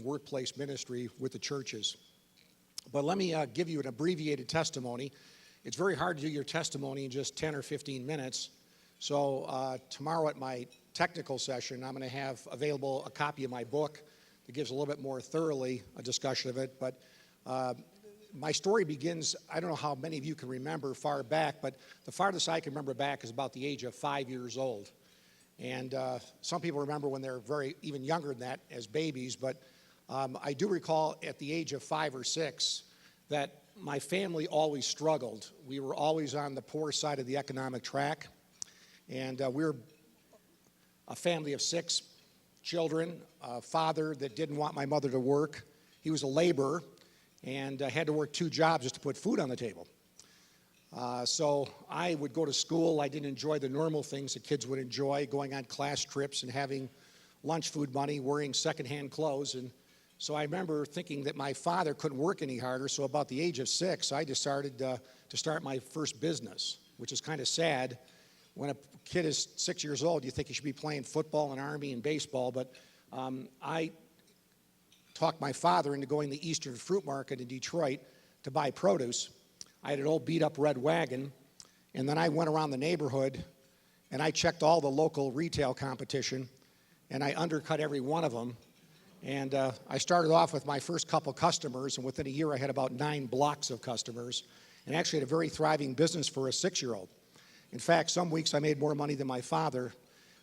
in workplace ministry with the churches. But let me give you an abbreviated testimony. It's very hard to do your testimony in just 10 or 15 minutes. So tomorrow at my technical session, I'm going to have available a copy of my book that gives a little bit more thoroughly a discussion of it. But my story begins, I don't know how many of you can remember far back, but the farthest I can remember back is about the age of 5 years old. And some people remember when they're even younger than that as babies, but I do recall at the age of 5 or 6 that my family always struggled. We were always on the poor side of the economic track, and we were a family of 6 children, a father that didn't want my mother to work. He was a laborer and had to work 2 jobs just to put food on the table. So I would go to school. I didn't enjoy the normal things that kids would enjoy, going on class trips and having lunch food money, wearing secondhand clothes. And so I remember thinking that my father couldn't work any harder. So about the age of 6, I decided to start my first business, which is kind of sad. When a kid is 6 years old, you think he should be playing football and Army and baseball. But I talked my father into going to the Eastern Fruit Market in Detroit to buy produce. I had an old beat-up red wagon, and then I went around the neighborhood, and I checked all the local retail competition, and I undercut every one of them. And I started off with my first couple customers, and within a year I had about 9 blocks of customers, and actually had a very thriving business for a 6-year-old. In fact, some weeks I made more money than my father,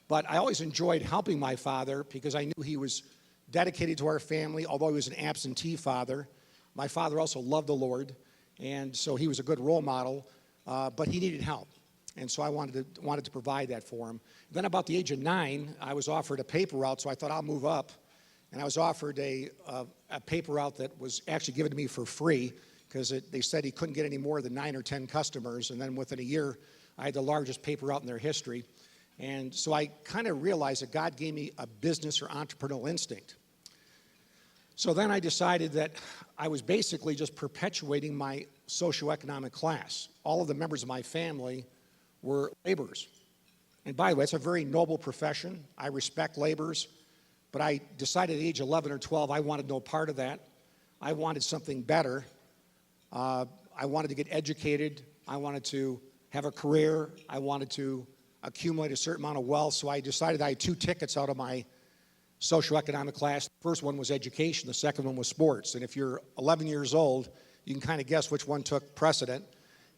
but I always enjoyed helping my father because I knew he was dedicated to our family, although he was an absentee father. My father also loved the Lord, and so he was a good role model, but he needed help. And so I wanted to provide that for him. Then about the age of 9, I was offered a paper route, so I thought I'll move up. And I was offered a paper route that was actually given to me for free because they said he couldn't get any more than 9 or 10 customers. And then within a year, I had the largest paper route in their history. And so I kind of realized that God gave me a business or entrepreneurial instinct. So then I decided that I was basically just perpetuating my socioeconomic class. All of the members of my family were laborers. And by the way, it's a very noble profession. I respect laborers. But I decided at age 11 or 12, I wanted no part of that. I wanted something better. I wanted to get educated. I wanted to have a career. I wanted to accumulate a certain amount of wealth. So I decided I had 2 tickets out of my socioeconomic class. The first one was education. The second one was sports. And if you're 11 years old, you can kind of guess which one took precedent.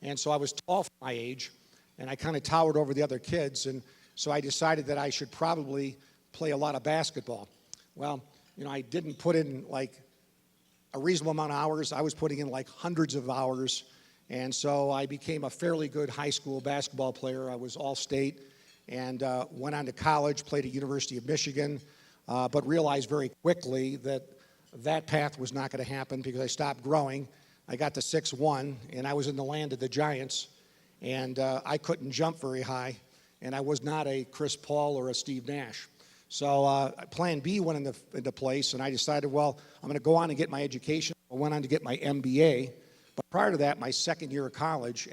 And so I was tall for my age, and I kind of towered over the other kids. And so I decided that I should probably play a lot of basketball. Well, I didn't put in like a reasonable amount of hours. I was putting in like hundreds of hours. And so I became a fairly good high school basketball player. I was all-state and went on to college, played at University of Michigan, but realized very quickly that that path was not going to happen because I stopped growing. I got to 6'1", and I was in the land of the giants, and I couldn't jump very high, and I was not a Chris Paul or a Steve Nash. So Plan B went into place, and I decided, well, I'm going to go on and get my education. I went on to get my MBA, but prior to that, my second year of college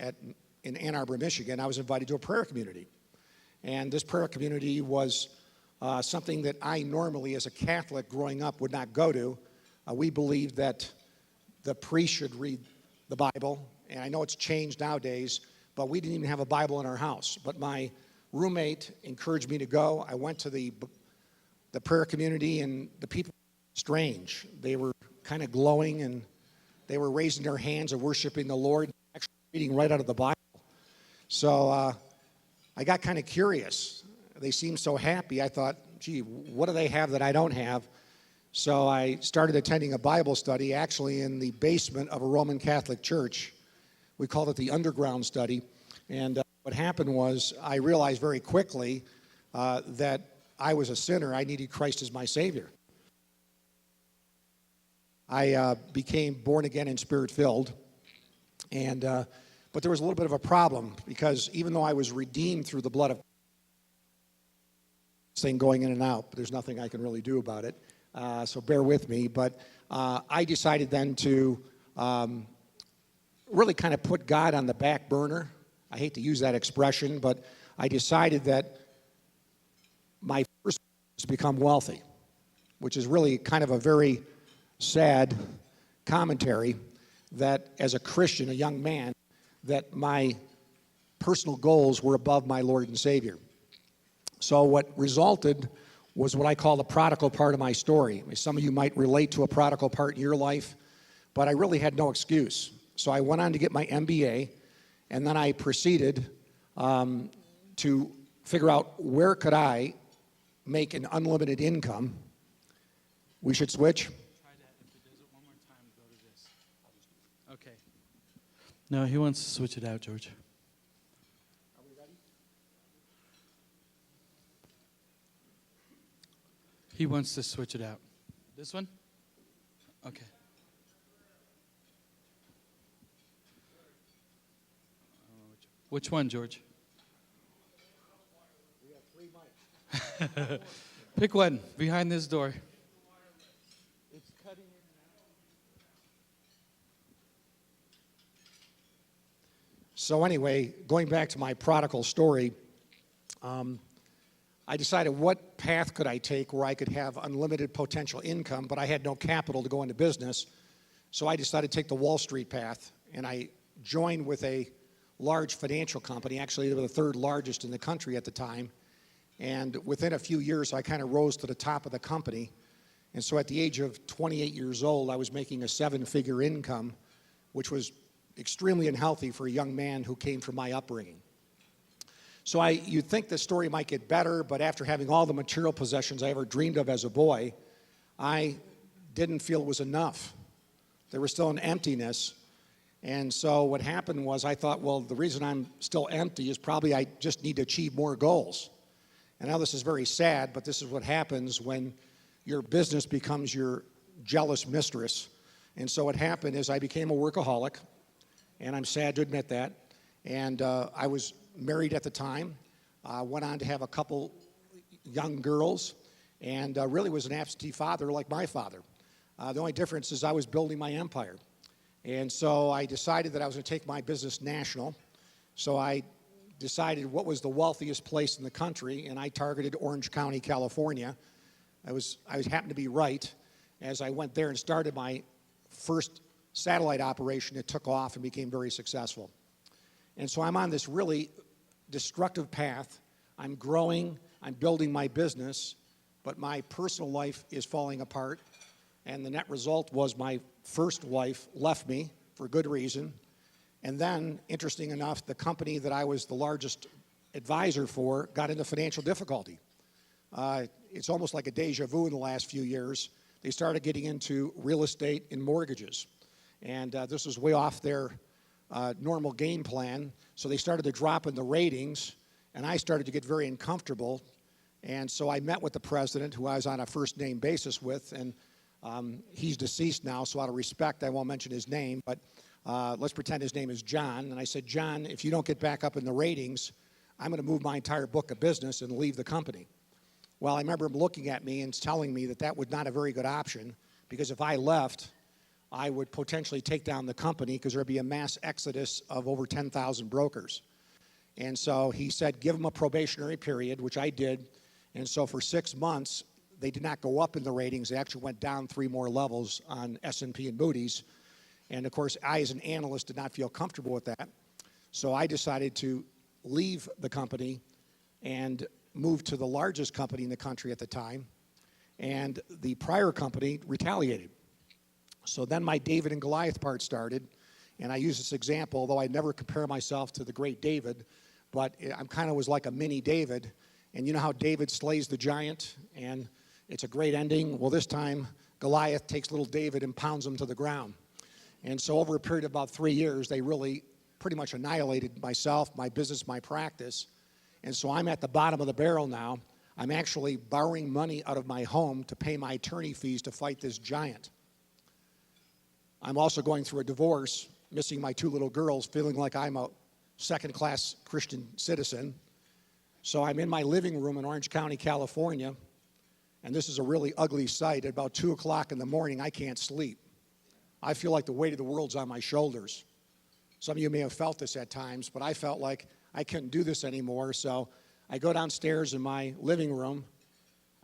in Ann Arbor, Michigan, I was invited to a prayer community. And this prayer community was something that I normally, as a Catholic growing up, would not go to. We believed that the priest should read the Bible, and I know it's changed nowadays, but we didn't even have a Bible in our house. But my roommate encouraged me to go. I went to the prayer community, and the people were strange. They were kind of glowing, and they were raising their hands and worshiping the Lord, actually reading right out of the Bible. So I got kind of curious. They seemed so happy. I thought, gee, what do they have that I don't have? So I started attending a Bible study, actually in the basement of a Roman Catholic church. We called it the underground study. And what happened was I realized very quickly that I was a sinner. I needed Christ as my Savior. I became born again and spirit-filled. But there was a little bit of a problem because even though I was redeemed through the blood of this thing going in and out, but there's nothing I can really do about it. So bear with me. But I decided then to really kind of put God on the back burner. I hate to use that expression, but I decided that my first was to become wealthy, which is really kind of a very sad commentary that as a Christian, a young man, that my personal goals were above my Lord and Savior. So what resulted was what I call the prodigal part of my story. Some of you might relate to a prodigal part in your life, but I really had no excuse. So I went on to get my MBA, and then I proceeded to figure out where could I make an unlimited income. We should switch. Try that. If it does it one more time, go to this. Okay. No, he wants to switch it out, George. Are we ready? He wants to switch it out. This one? Okay. Which one, George? We have 3 mics. Pick one behind this door. It's cutting in and out. So anyway, going back to my prodigal story, I decided what path could I take where I could have unlimited potential income, but I had no capital to go into business. So I decided to take the Wall Street path, and I joined with a large financial company. Actually, they were the 3rd largest in the country at the time. And within a few years, I kind of rose to the top of the company. And so at the age of 28 years old, I was making a 7-figure income, which was extremely unhealthy for a young man who came from my upbringing. So you'd think the story might get better, but after having all the material possessions I ever dreamed of as a boy, I didn't feel it was enough. There was still an emptiness. And so what happened was I thought, well, the reason I'm still empty is probably I just need to achieve more goals. And now this is very sad, but this is what happens when your business becomes your jealous mistress. And so what happened is I became a workaholic, and I'm sad to admit that. And I was married at the time, went on to have a couple young girls, and really was an absentee father like my father. The only difference is I was building my empire. And so I decided that I was going to take my business national. So I decided what was the wealthiest place in the country, and I targeted Orange County, California. I happened to be right. As I went there and started my first satellite operation, it took off and became very successful. And so I'm on this really destructive path. I'm growing, I'm building my business, but my personal life is falling apart. And the net result was my first wife left me for good reason. And then, interesting enough, the company that I was the largest advisor for got into financial difficulty. It's almost like a deja vu in the last few years. They started getting into real estate and mortgages. And this was way off their normal game plan. So they started to drop in the ratings, and I started to get very uncomfortable. And so I met with the president, who I was on a first-name basis with, and he's deceased now, so out of respect, I won't mention his name, but let's pretend his name is John. And I said, John, if you don't get back up in the ratings, I'm going to move my entire book of business and leave the company. Well, I remember him looking at me and telling me that that was not a very good option, because if I left, I would potentially take down the company because there would be a mass exodus of over 10,000 brokers. And so he said, give them a probationary period, which I did. And so for 6 months, they did not go up in the ratings. They actually went down 3 more levels on S&P and Moody's. And of course, I, as an analyst, did not feel comfortable with that. So I decided to leave the company and move to the largest company in the country at the time. And the prior company retaliated. So then my David and Goliath part started. And I use this example, although I never compare myself to the great David, but I kind of was like a mini David. And you know how David slays the giant, and it's a great ending? Well, this time, Goliath takes little David and pounds him to the ground. And so over a period of about 3 years, they really pretty much annihilated myself, my business, my practice. And so I'm at the bottom of the barrel now. I'm actually borrowing money out of my home to pay my attorney fees to fight this giant. I'm also going through a divorce, missing my 2 little girls, feeling like I'm a second-class Christian citizen. So I'm in my living room in Orange County, California, and this is a really ugly sight. At about 2 o'clock in the morning, I can't sleep. I feel like the weight of the world's on my shoulders. Some of you may have felt this at times, but I felt like I couldn't do this anymore. So I go downstairs in my living room.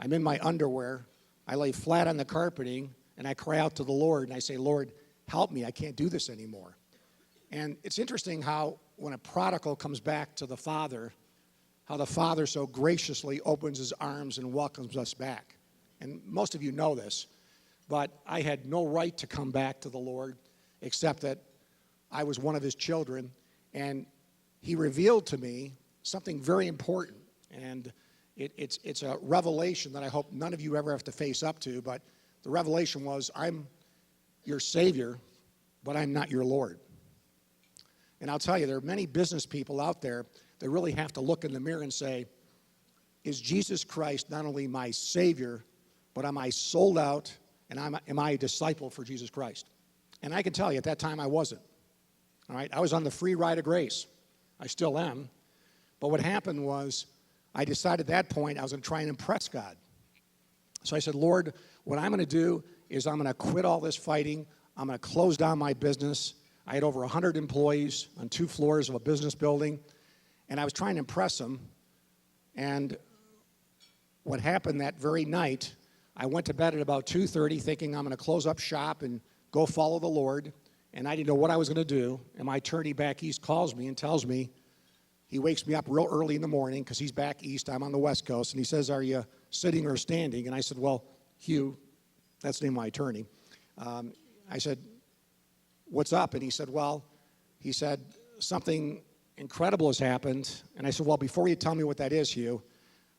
I'm in my underwear. I lay flat on the carpeting, and I cry out to the Lord, and I say, Lord, help me. I can't do this anymore. And it's interesting how when a prodigal comes back to the Father, how the Father so graciously opens his arms and welcomes us back. And most of you know this, but I had no right to come back to the Lord except that I was one of his children, and he revealed to me something very important. And it's a revelation that I hope none of you ever have to face up to, but the revelation was, I'm your Savior, but I'm not your Lord. And I'll tell you, there are many business people out there that really have to look in the mirror and say, is Jesus Christ not only my Savior, but am I sold out, and am I a disciple for Jesus Christ? And I can tell you, at that time, I wasn't. All right, I was on the free ride of grace. I still am. But what happened was, I decided at that point I was going to try and impress God. So I said, Lord, what I'm going to do is I'm going to quit all this fighting. I'm going to close down my business. I had over 100 employees on 2 floors of a business building, and I was trying to impress them. And what happened that very night, I went to bed at about 2:30 thinking I'm going to close up shop and go follow the Lord, and I didn't know what I was going to do. And my attorney back east calls me and tells me, he wakes me up real early in the morning because he's back east, I'm on the West Coast, and he says, are you sitting or standing? And I said, well, Hugh, that's the name of my attorney. I said, what's up? And he said, something incredible has happened. And I said, well, before you tell me what that is, Hugh,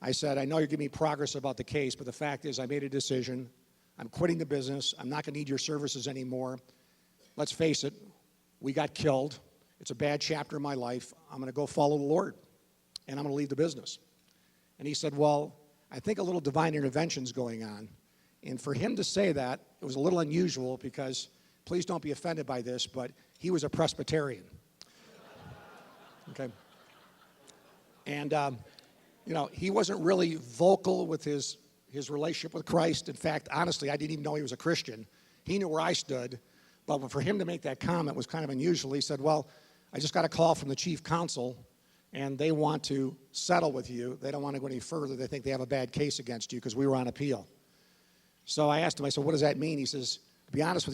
I said, I know you're giving me progress about the case, but the fact is I made a decision. I'm quitting the business. I'm not going to need your services anymore. Let's face it, we got killed. It's a bad chapter in my life. I'm going to go follow the Lord, and I'm going to leave the business. And he said, well, I think a little divine intervention is going on. And for him to say that, it was a little unusual because, please don't be offended by this, but he was a Presbyterian. Okay? And, he wasn't really vocal with his relationship with Christ. In fact, honestly, I didn't even know he was a Christian. He knew where I stood, but for him to make that comment was kind of unusual. He said, well, I just got a call from the chief counsel, and they want to settle with you. They don't want to go any further. They think they have a bad case against you because we were on appeal. So I asked him, I said, what does that mean? He says, to be honest with you,